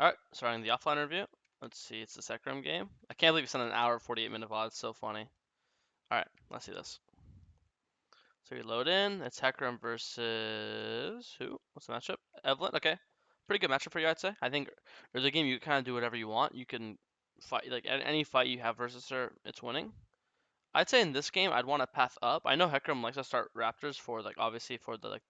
Alright, starting the offline review. Let's see, it's the Sekram game. I can't believe you sent an hour 48-minute VOD, it's so funny. Alright, let's see this. So you load in, it's Hecarim versus who? What's the matchup? Evelynn, okay. Pretty good matchup for you, I'd say. I think early game you kind of do whatever you want. You can fight, like any fight you have versus her, it's winning. I'd say in this game I'd want to path up. I know Hecarim likes to start Raptors for like obviously for the like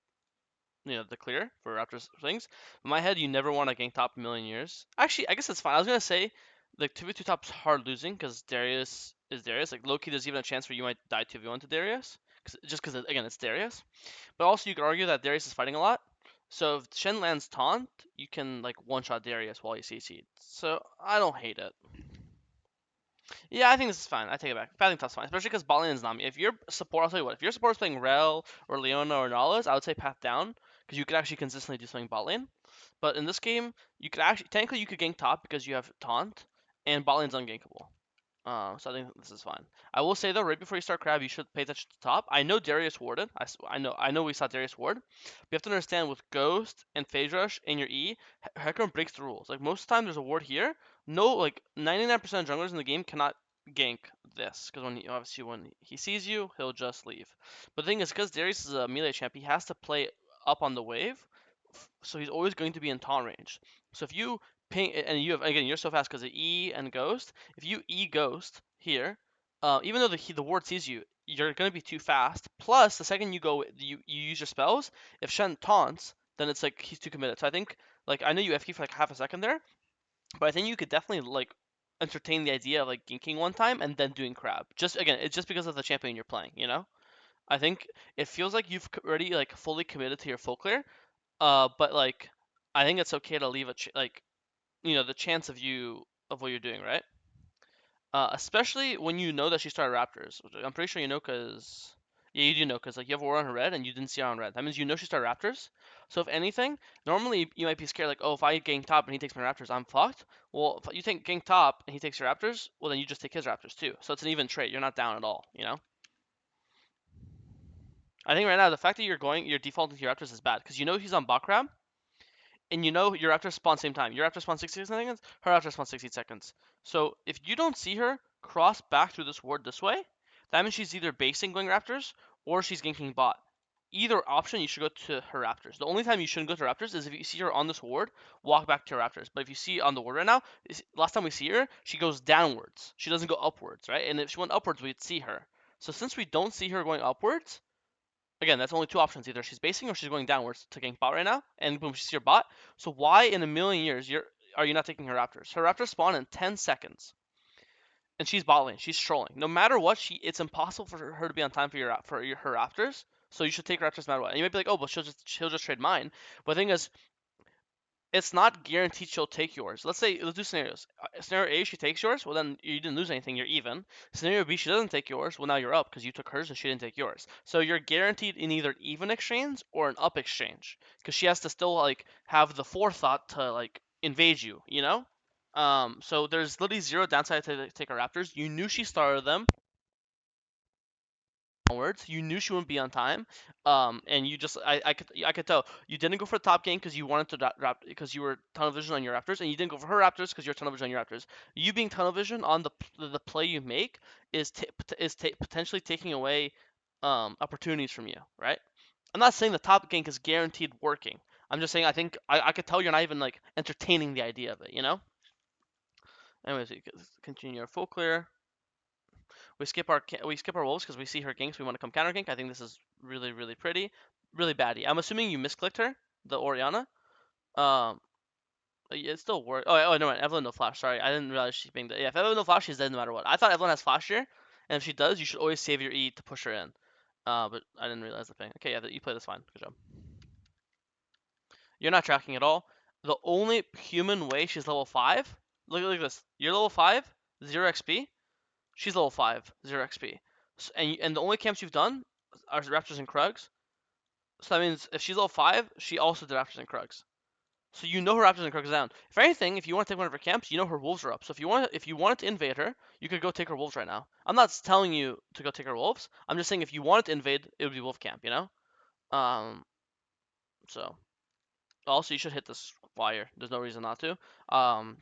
the clear for Raptors things. In my head, you never want to gank top a million years. Actually, I guess that's fine. I was gonna say like 2v2 top's hard losing because Darius is Darius. Like Loki, there's even a chance where you might die 2v1 to Darius, just because again it's Darius. But also you could argue that Darius is fighting a lot. So if Shen lands taunt, you can like one shot Darius while you CC. So I don't hate it. Yeah, I think this is fine. I take it back. I think that's fine, especially because bot lane is Nami. If your support, I'll tell you what, if your support is playing Rel or Leona or Nala's, I would say path down because you could actually consistently do something bot lane. But in this game, you could actually technically you could gank top because you have taunt and bot lane's ungankable. So I think this is fine. I will say though, right before you start crab, you should pay attention to top. I know Darius warded. I know we saw Darius ward. But you have to understand with Ghost and Phase Rush in your E, Hecarim breaks the rules. Like most of the time, there's a ward here. No, like 99% of junglers in the game cannot gank this because obviously when he sees you, he'll just leave. But the thing is, because Darius is a melee champ, he has to play up on the wave, so he's always going to be in taunt range. So if you ping and you have again, you're so fast because of E and Ghost. If you E Ghost here, even though the ward sees you, you're gonna be too fast. Plus, the second you use your spells, if Shen taunts, then it's like he's too committed. So I think like I know you FK for like half a second there, but I think you could definitely like entertain the idea of like ganking one time and then doing crab. Just again, it's just because of the champion you're playing, you know? I think it feels like you've already like fully committed to your full clear. But like I think it's okay to leave like the chance of what you're doing, right? Especially when you know that she started Raptors. Which I'm pretty sure you know because yeah, you do know because like you have Aura on her red and you didn't see her on red. That means you know she started Raptors. So if anything, normally you might be scared like, oh, if I gank top and he takes my Raptors, I'm fucked. Well, if you take gank top and he takes your Raptors, well then you just take his Raptors too. So it's an even trade. You're not down at all, you know. I think right now the fact that you're defaulting to your Raptors is bad because you know he's on bot crab and you know your Raptors spawn same time. Your Raptors spawn 60 seconds, her Raptors spawn 60 seconds. So if you don't see her cross back through this ward this way, that means she's either basing going Raptors or she's ganking bot. Either option, you should go to her Raptors. The only time you shouldn't go to Raptors is if you see her on this ward, walk back to her Raptors. But if you see on the ward right now, last time we see her, she goes downwards. She doesn't go upwards, right? And if she went upwards, we'd see her. So since we don't see her going upwards, again, that's only two options. Either she's basing or she's going downwards to gank bot right now, and boom, she's your bot. So why in a million years are you not taking her Raptors? Her Raptors spawn in 10 seconds, and she's bot lane. She's trolling. No matter what, it's impossible for her to be on time for her Raptors. So you should take Raptors no matter what. And you might be like, oh, but she'll just trade mine. But the thing is, it's not guaranteed she'll take yours. Let's do scenarios. Scenario A, she takes yours. Well, then you didn't lose anything. You're even. Scenario B, she doesn't take yours. Well, now you're up because you took hers and she didn't take yours. So you're guaranteed in either even exchange or an up exchange because she has to still like have the forethought to like invade you. You know. So there's literally zero downside to take her Raptors. You knew she started them onwards. You knew she wouldn't be on time, and I could tell you didn't go for the top game because you wanted to because you were tunnel vision on your Raptors, and you didn't go for her Raptors because you're tunnel vision on your Raptors. You being tunnel vision on the play you make is potentially taking away opportunities from you, right? I'm not saying the top gank is guaranteed working. I'm just saying I think I could tell you're not even like entertaining the idea of it, you know. Anyways, we continue our full clear. We skip our wolves because we see her ganks. We want to come counter gank. I think this is really really pretty, really baddie. I'm assuming you misclicked her, the Oriana. Um, it still works. Oh no, Evelynn no flash. Sorry, I didn't realize she's being. Yeah, if Evelynn no flash, she's dead no matter what. I thought Evelynn has flash here, and if she does, you should always save your E to push her in. But I didn't realize the thing. Okay, yeah, you play this fine. Good job. You're not tracking at all. The only human way she's level 5. Look at this. You're level 5, 0 XP. She's level 5, 0 XP. And the only camps you've done are Raptors and Krugs. So that means if she's level 5, she also did Raptors and Krugs. So you know her Raptors and Krugs are down. If anything, if you want to take one of her camps, you know her Wolves are up. So if you wanted to invade her, you could go take her Wolves right now. I'm not telling you to go take her Wolves. I'm just saying if you wanted to invade, it would be Wolf camp, you know? Um, so also you should hit this Squire. There's no reason not to.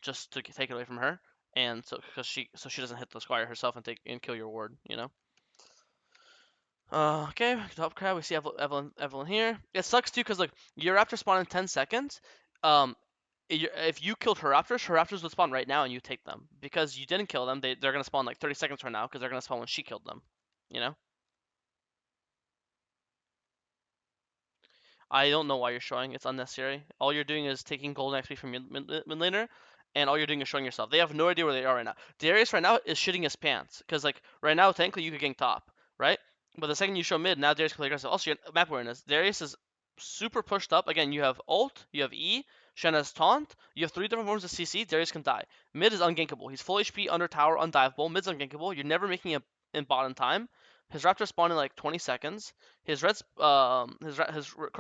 Just to take it away from her, and so she doesn't hit the Squire herself and kill your ward. You know. Okay, top crab. We see Evelyn here. It sucks too, cause like your Raptors spawn in 10 seconds. Um, if you killed her Raptors would spawn right now and you take them because you didn't kill them. They're gonna spawn like 30 seconds from now because they're gonna spawn when she killed them. You know. I don't know why you're showing. It's unnecessary. All you're doing is taking golden XP from your mid laner, and all you're doing is showing yourself. They have no idea where they are right now. Darius right now is shitting his pants because like right now technically you could gank top, right? But the second you show mid, now Darius can play aggressive. Also, your map awareness. Darius is super pushed up. Again, you have ult, you have E, Shen has taunt, you have 3 different forms of CC. Darius can die. Mid is ungankable. He's full HP, under tower, undiveable. Mid's ungankable. You're never making it in bot in time. His Raptor spawn in like 20 seconds. His Krug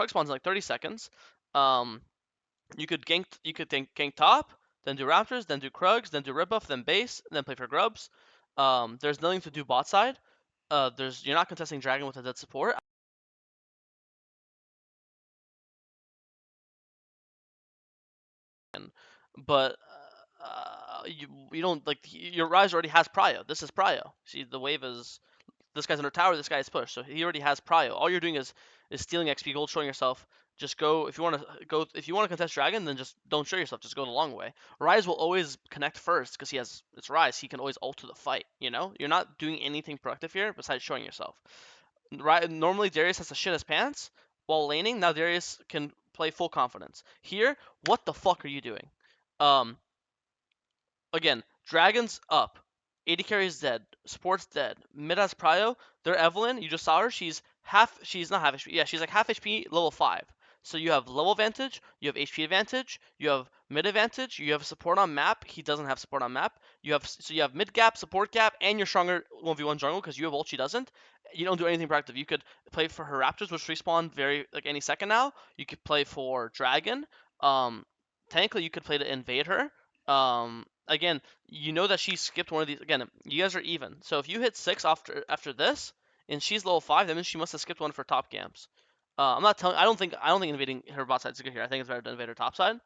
spawns in like 30 seconds. Um, you could gank top, then do Raptors, then do Krugs, then do Red Buff, then base, then play for Grubs. There's nothing to do bot side. You're not contesting Dragon with a dead support. But you don't like your Rise already has Prio. This is Prio. See, the wave is this guy's under tower, this guy is pushed, so he already has Prio. All you're doing is stealing XP gold, showing yourself. Just go if you want to go if you want to contest Dragon, then just don't show yourself. Just go the long way. Rise will always connect first because he has it's Rise. He can always ult to the fight. You know, you're not doing anything productive here besides showing yourself. Normally Darius has to shit his pants while laning. Now Darius can play full confidence. Here, what the fuck are you doing? Um, Again, Dragon's up. AD carry is dead. Support's dead. Mid has Prio. Their Evelyn, you just saw her. She's not half HP. Yeah, she's like half HP, level 5. So you have level advantage, you have HP advantage, you have mid advantage, you have support on map. He doesn't have support on map. You have mid gap, support gap, and you're stronger 1v1 jungle because you have ult, she doesn't. You don't do anything proactive. You could play for her Raptors, which respawn very like any second now. You could play for Dragon. Um, Technically you could play to invade her. Again, you know that she skipped one of these. Again, you guys are even. So if you hit 6 after this, and she's level 5, that means she must have skipped one of her top camps. I'm not telling. I don't think invading her bot side is good here. I think it's better to invade her top side.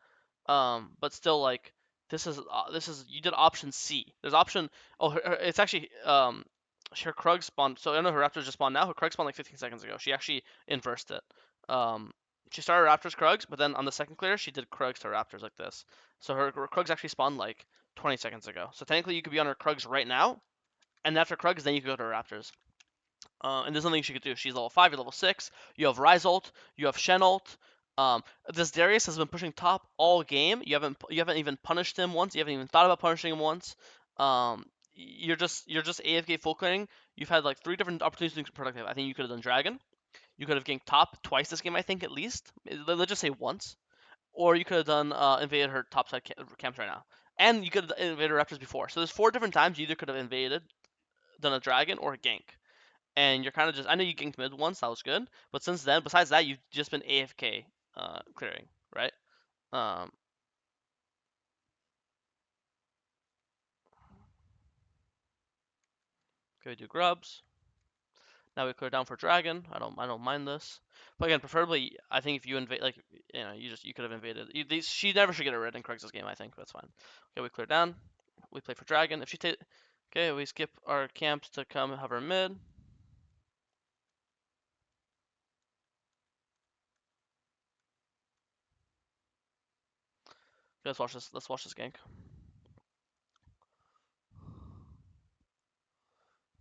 But still, like this is you did option C. There's option. Oh, it's actually her Krug spawned. So I know her Raptors just spawned now. Her Krug spawned like 15 seconds ago. She actually inversed it. Um, she started Raptors Krugs, but then on the second clear she did Krugs to Raptors like this. So her Krugs actually spawned like 20 seconds ago. So technically you could be on her Krugs right now, and after Krugs then you could go to her Raptors. And there's nothing she could do. She's level 5, you're level 6. You have Ryze ult, you have Shen ult. This Darius has been pushing top all game. You haven't even punished him once. You haven't even thought about punishing him once. You're just AFK full clearing. You've had like 3 different opportunities to be productive. I think you could have done Dragon. You could have ganked top twice this game, I think, at least. Let's just say once. Or you could have done invaded her topside camps right now. And you could have invaded Raptors before. So there's 4 different times you either could have invaded, done a Dragon, or a gank. And you're kind of just, I know you ganked mid once, that was good. But since then, besides that, you've just been AFK clearing, right? Um, okay, we do grubs. Now we clear down for Dragon. I don't mind this. But again, preferably, I think if you invade, like, you could have invaded. She never should get a red in Craig's game, I think. That's fine. Okay, we clear down. We play for Dragon. If she take, okay, we skip our camps to come hover mid. Let's watch this. Let's watch this gank.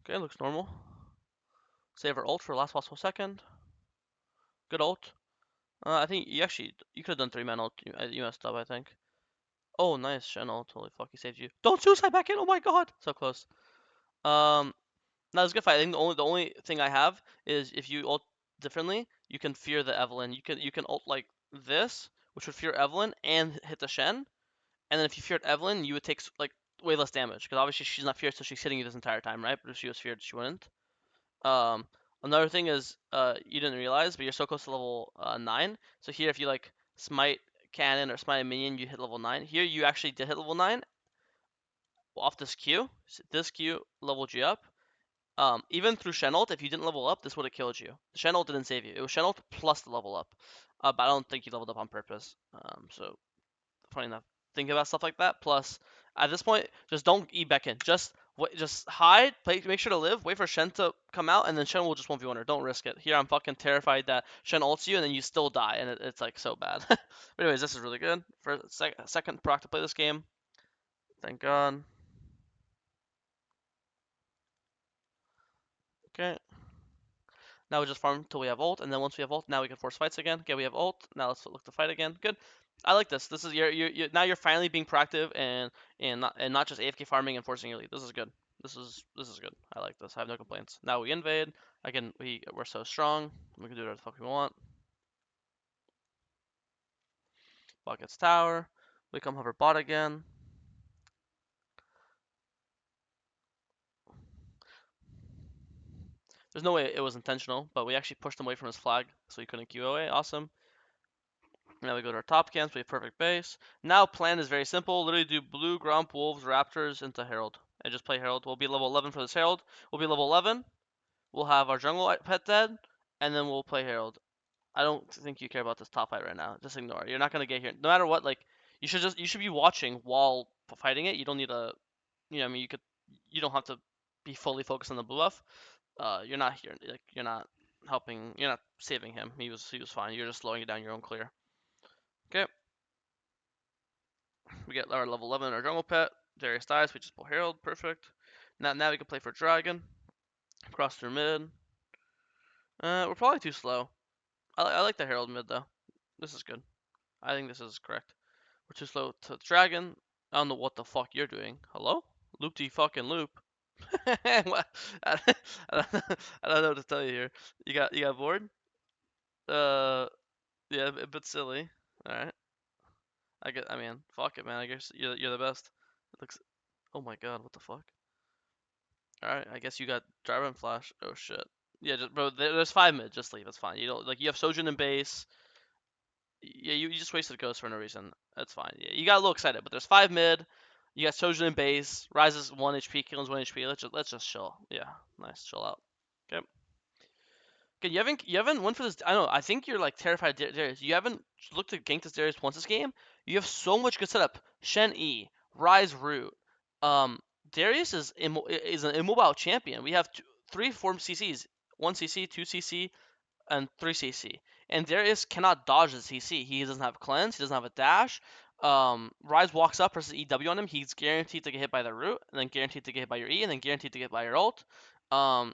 Okay, looks normal. Save our ult for last possible second. Good ult. I think you could have done 3-man ult. You messed up, I think. Oh, nice Shen ult. Holy fuck, he saved you. Don't suicide back in. Oh my god, so close. That was a good fight. I think the only thing I have is if you ult differently, you can fear the Evelyn. You can ult like this, which would fear Evelyn and hit the Shen. And then if you feared Evelyn, you would take like way less damage because obviously she's not feared, so she's hitting you this entire time, right? But if she was feared, she wouldn't. Um, Another thing is you didn't realize, but you're so close to level 9. So here, if you like smite cannon or smite a minion, you hit level 9. Here, you actually did hit level 9 off this Q. This Q leveled you up. Even through Shen ult, if you didn't level up, this would have killed you. The Shen ult didn't save you. It was Shen ult plus the level up. But I don't think you leveled up on purpose. So point enough thinking about stuff like that. Plus, at this point, just don't E back in. Just hide, make sure to live, wait for Shen to come out, and then Shen will just 1v1 her. Don't risk it. Here, I'm fucking terrified that Shen ults you, and then you still die, and it's like so bad. But anyways, this is really good. For second proc to play this game. Thank God. Okay. Now we just farm until we have ult, and then once we have ult, now we can force fights again. Okay, we have ult. Now let's look to fight again. Good. I like this. This is you're now you're finally being proactive and not just AFK farming and forcing your lead. This is good. This is good. I like this. I have no complaints. Now we invade. Again, we're so strong. We can do whatever the fuck we want. Bot gets tower. We come hover bot again. There's no way it was intentional, but we actually pushed him away from his flag, so he couldn't Q away. Awesome. Now we go to our top camps, we have perfect base. Now plan is very simple. Literally do blue, Grump, Wolves, Raptors into Herald. And just play Herald. We'll be level 11 for this Herald. We'll be level 11. We'll have our jungle pet dead. And then we'll play Herald. I don't think you care about this top fight right now. Just ignore it. You're not going to get here. No matter what, like, you should be watching while fighting it. You don't need to, I mean, you don't have to be fully focused on the blue buff. You're not here. Like, you're not helping, you're not saving him. He was fine. You're just slowing it down your own clear. Okay. We get our level 11 in our jungle pet. Darius dies, we just pull Herald, perfect. Now we can play for Dragon. Cross through mid. We're probably too slow. I like the Herald mid though. This is good. I think this is correct. We're too slow to Dragon. I don't know what the fuck you're doing. Hello? Loop-de fucking loop. What? I don't know what to tell you here. You got bored? Yeah, a bit silly. Alright. I mean, fuck it, man. I guess you're the best. It looks. Oh my god, what the fuck? Alright, I guess you got driver and flash. Oh shit. Yeah, just bro, there's 5 mid. Just leave. It's fine. You don't like you have Sojin in base. Yeah, you just wasted Ghost for no reason. That's fine. Yeah, you got a little excited, but there's 5 mid. You got Sojin in base. Rises 1 HP, kills 1 HP. Let's just chill. Yeah, nice. Chill out. Okay. Okay, you haven't went for this. I don't know. I think you're like terrified of Darius. You haven't looked at gank this Darius once this game. You have so much good setup. Shen E, Rise Root. Um, Darius is an immobile champion. We have 3 4 CCs, 1 CC, 2 CC, and 3 CC. And Darius cannot dodge the CC. He doesn't have cleanse. He doesn't have a dash. Rise walks up versus EW on him. He's guaranteed to get hit by the root, and then guaranteed to get hit by your E, and then guaranteed to get hit by your ult.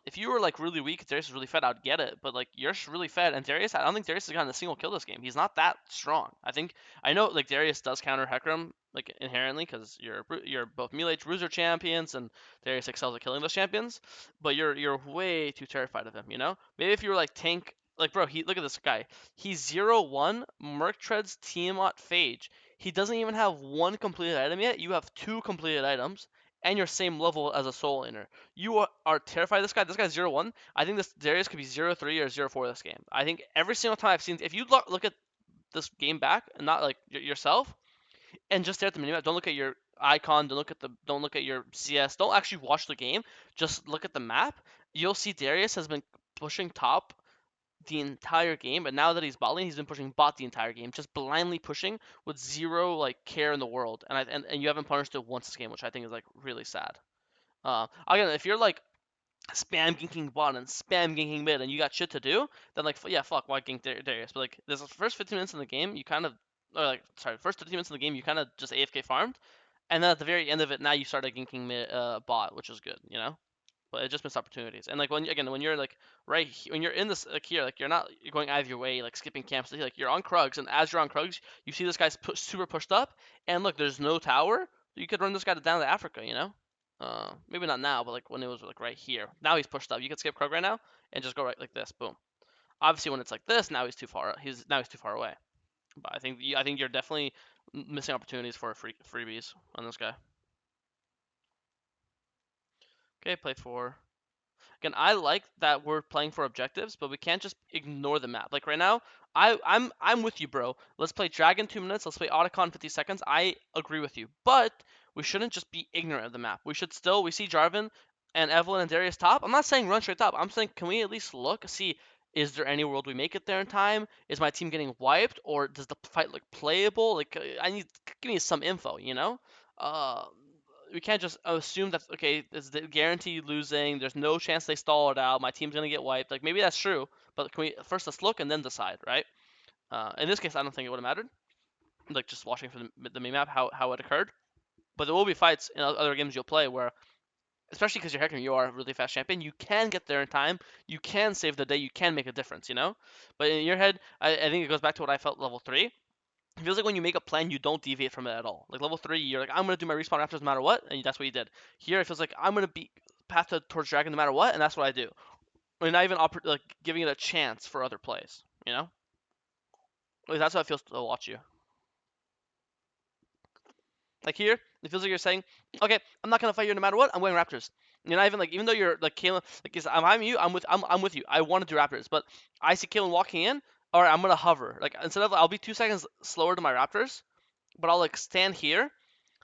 If you were like really weak, Darius is really fed, I'd get it. But like you're really fed, and Darius, I don't think Darius has gotten a single kill this game. He's not that strong. I know like Darius does counter Hecarim like inherently because you're both melee bruiser champions, and Darius excels at killing those champions. But you're way too terrified of him. Maybe if you were like tank, like bro, look at this guy. He's 0-1 Merc Treads Tiamat Phage. He doesn't even have 1 completed item yet. You have 2 completed items, and you're same level as a Soul Inner. You are terrified of this guy. This guy's 0-1. I think this Darius could be 0-3 or 0-4 this game. I think every single time I've seen, if you look at this game back and not like yourself, and just stare at the minimap, don't look at your icon, don't look at your CS, don't actually watch the game, just look at the map. You'll see Darius has been pushing top the entire game, but now that he's bot lane, he's been pushing bot the entire game, just blindly pushing with zero like care in the world, and you haven't punished it once this game, which I think is like really sad. Again, if you're like spam ganking bot and spam ganking mid, and you got shit to do, then like yeah, fuck, why gank Darius? But like this first 15 minutes in the game, you kind of, or like sorry, first 15 minutes in the game, you kind of just AFK farmed, and then at the very end of it, now you started ganking mid bot, which is good, But it just missed opportunities. And like when you're like when you're in this like here, like you're going out of your way, like skipping camps, like you're on Krugs, and as you're on Krugs, you see this guy's super pushed up, and look, there's no tower. You could run this guy down to Africa, maybe not now, but like when it was like right here. Now he's pushed up. You could skip Krug right now and just go right like this. Boom. Obviously, when it's like this, now he's too far. He's too far away. But I think you're definitely missing opportunities for freebies on this guy. Okay, play 4. Again, I like that we're playing for objectives, but we can't just ignore the map. Like right now, I'm with you, bro. Let's play Dragon 2 minutes. Let's play Otacon 50 seconds. I agree with you, but we shouldn't just be ignorant of the map. We see Jarvan and Evelynn and Darius top. I'm not saying run straight top. I'm saying can we at least look, see is there any world we make it there in time? Is my team getting wiped, or does the fight look playable? Like, I need give me some info, you know? Uh, we can't just assume that okay, this is the guaranteed losing. There's no chance they stall it out. My team's gonna get wiped. Like maybe that's true, but can we first let's look and then decide, right? In this case, I don't think it would have mattered. Like just watching from the main map how it occurred. But there will be fights in other games you'll play where, especially because you're Hecarim, you are a really fast champion. You can get there in time. You can save the day. You can make a difference, you know? But in your head, I think it goes back to what I felt level 3. It feels like when you make a plan, you don't deviate from it at all. Like level 3, you're like, I'm going to do my respawn raptors no matter what, and that's what you did. Here, it feels like I'm going to be path towards dragon no matter what, and that's what I do. We're not even like giving it a chance for other plays, you know? Like, that's how it feels to watch you. Like here, it feels like you're saying, okay, I'm not gonna fight you no matter what. I'm going Raptors. You're not even like, even though you're like Kalen, like I'm you, I'm with you. I want to do Raptors, but I see Kalen walking in. All right, I'm gonna hover. Like instead of I'll be 2 seconds slower to my Raptors, but I'll like stand here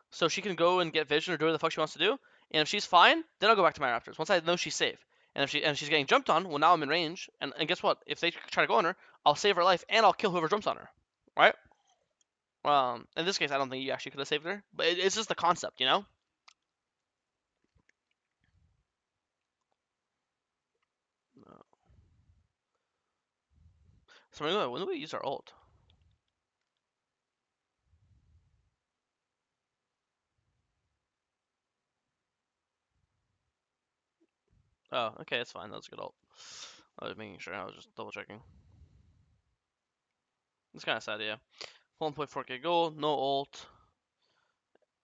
so she can go and get vision or do whatever the fuck she wants to do. And if she's fine, then I'll go back to my Raptors once I know she's safe. And if she's getting jumped on, well now I'm in range. And guess what? If they try to go on her, I'll save her life and I'll kill whoever jumps on her. Right? In this case, I don't think you actually could have saved her, but it's just the concept, you know? So when do we use our ult? Oh, okay, that's fine. That was a good ult. I was making sure. I was just double checking. It's kind of sad, yeah. 1.4k gold, no ult.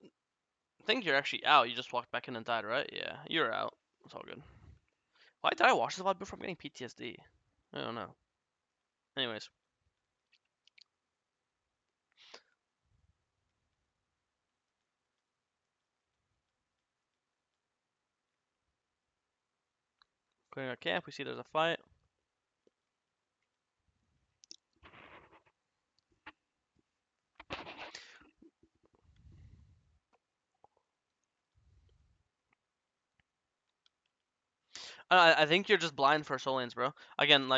I think you're actually out. You just walked back in and died, right? Yeah, you're out. It's all good. Why did I watch this VOD before I'm getting PTSD? I don't know. Anyways. Clearing our camp, we see there's a fight. I think you're just blind for soul lanes, bro. Again,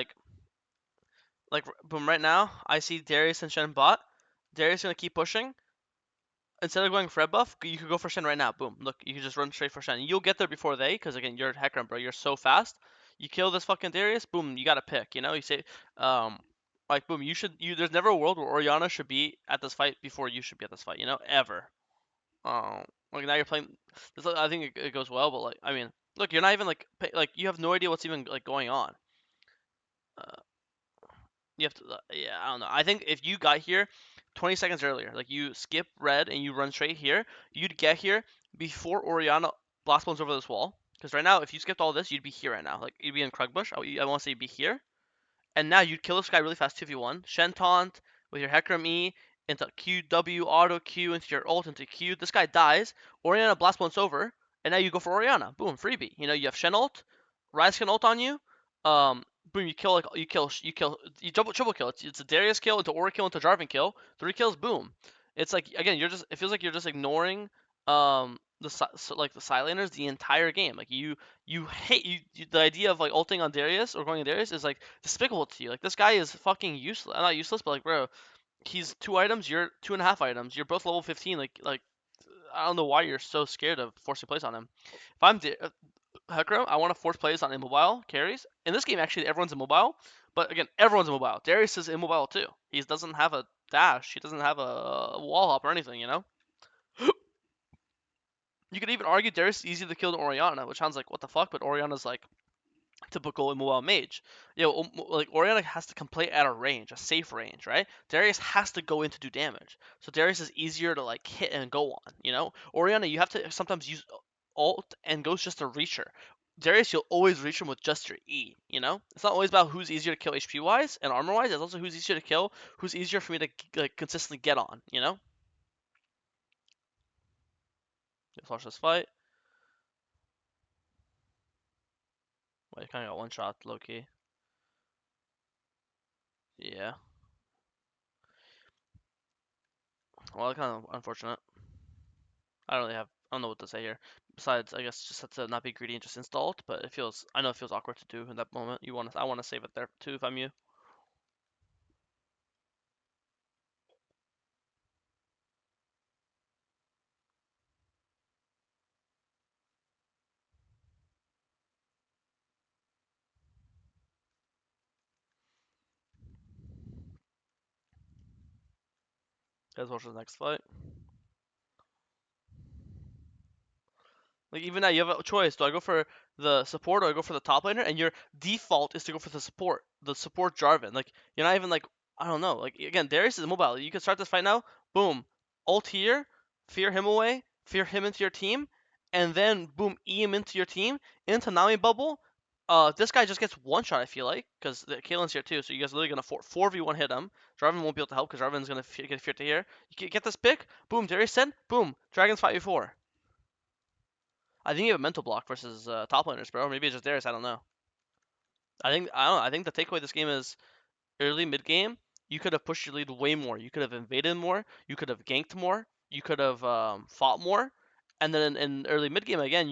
boom, right now, I see Darius and Shen bot. Darius gonna keep pushing. Instead of going Fred buff, you could go for Shen right now. Boom. Look, you can just run straight for Shen. You'll get there before they, because again, you're Hecarim, bro. You're so fast. You kill this fucking Darius, boom, you got to pick, you know? You say, like, boom, there's never a world where Orianna should be at this fight before you should be at this fight, you know? Ever. Like, now you're playing, I think it goes well, but, like, I mean, look, you're not even, like, you have no idea what's even, like, going on. Uh, You have to, yeah, I don't know. I think if you got here 20 seconds earlier, like you skip red and you run straight here, you'd get here before Orianna blast bones over this wall. Because right now, if you skipped all this, you'd be here right now. Like you'd be in Krugbush. I want to say you'd be here. And now you'd kill this guy really fast 2v1. Shen taunt with your Hecarim E into QW, auto Q into your ult into Q. This guy dies. Orianna blast bones over. And now you go for Orianna. Boom, freebie. You know, you have Shen ult. Ryze can ult on you. Um, boom, you triple kill. It's a Darius kill into Aura kill into Jarvan kill. 3 kills, boom. It's like again, it feels like you're just ignoring like the Sidelaners the entire game. Like you hate the idea of like ulting on Darius or going on Darius is like despicable to you. Like this guy is fucking useless. Not useless, but like bro, he's 2 items. You're 2.5 items. You're both level 15. Like I don't know why you're so scared of forcing plays on him. If I'm Hecarim, I want to force plays on immobile carries. In this game, actually, everyone's immobile. But again, everyone's immobile. Darius is immobile too. He doesn't have a dash. He doesn't have a wall hop or anything, you know? You could even argue Darius is easier to kill than Orianna, which sounds like what the fuck, but Orianna's like typical immobile mage. Like Orianna has to complete at a range, a safe range, right? Darius has to go in to do damage. So Darius is easier to like hit and go on, you know? Orianna, you have to sometimes use ult and goes just to reach her. Darius, you'll always reach him with just your E, you know? It's not always about who's easier to kill HP wise and armor wise, it's also who's easier to kill, who's easier for me to like consistently get on, you know? Let's watch this fight. Well, you kinda got one shot, low key. Yeah. Well, kind of unfortunate. I don't know what to say here. Besides, I guess just have to not be greedy and just install it. But I know it feels awkward to do in that moment. I want to save it there too if I'm you. Guys, watch the next fight. Like even now, you have a choice. Do I go for the support or I go for the top laner? And your default is to go for the support Jarvan. Like you're not even like I don't know. Like again, Darius is mobile. You can start this fight now. Boom, ult here, fear him away, fear him into your team, and then boom, E him into your team into Nami bubble. This guy just gets one shot. I feel like because Kaelin's here too, so you guys are literally gonna 4v1 hit him. Jarvan won't be able to help because Jarvan's gonna get feared to here. You get this pick. Boom, Darius said. Boom, Dragons 5v4. I think you have a mental block versus top laners, bro. Maybe it's just theirs. I don't know. I don't know. I think the takeaway of this game is early mid game. You could have pushed your lead way more. You could have invaded more. You could have ganked more. You could have fought more. And then in early mid game again,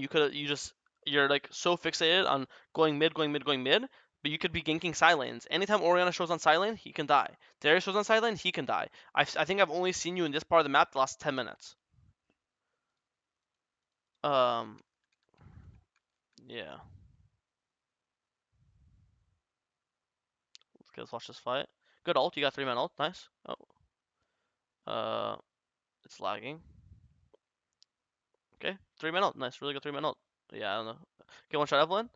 you're like so fixated on going mid, going mid, going mid. But you could be ganking side lanes. Anytime Orianna shows on side lane, he can die. Darius shows on side lane, he can die. I think I've only seen you in this part of the map the last 10 minutes. Um, yeah. Let's watch this fight. Good ult. You got 3-man ult. Nice. Oh. It's lagging. Okay. 3-man ult. Nice. Really good 3-man ult. Yeah, I don't know. Okay, one shot Evelyn.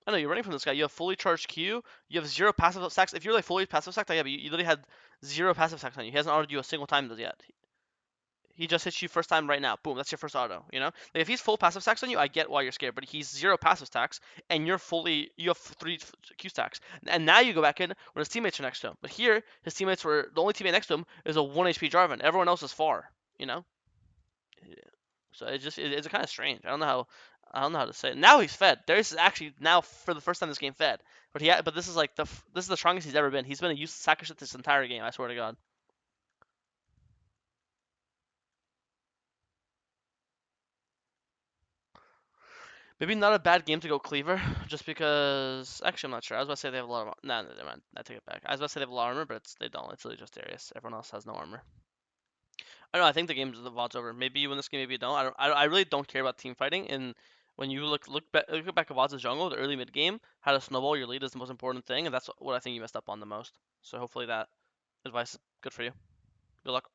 I know you're running from this guy. You have fully charged Q. You have 0 passive stacks. If you're like fully passive stacked, yeah, but you literally had 0 passive stacks on you. He hasn't autoed you a single time yet. He just hits you first time right now. Boom, that's your first auto. You know, like if he's full passive stacks on you, I get why you're scared. But he's 0 passive stacks, and you have 3 Q stacks. And now you go back in when his teammates are next to him. But here, his teammates were the only teammate next to him is a 1 HP Jarvan. Everyone else is far. You know, so it's kind of strange. I don't know how to say it. Now he's fed. Darius is actually now for the first time this game fed. But this is like this is the strongest he's ever been. He's been a useless sack shit this entire game. I swear to God. Maybe not a bad game to go Cleaver, just because. Actually, I'm not sure. I was about to say they have a lot of. Nah, never mind. I take it back. I was about to say they have a lot of armor, but they don't. It's literally just Darius. Everyone else has no armor. I don't know. I think the VOD's over. Maybe you win this game, maybe you don't. I really don't care about team fighting. And when you look back at VOD's jungle, the early mid game, how to snowball your lead is the most important thing, and that's what I think you messed up on the most. So hopefully that advice is good for you. Good luck.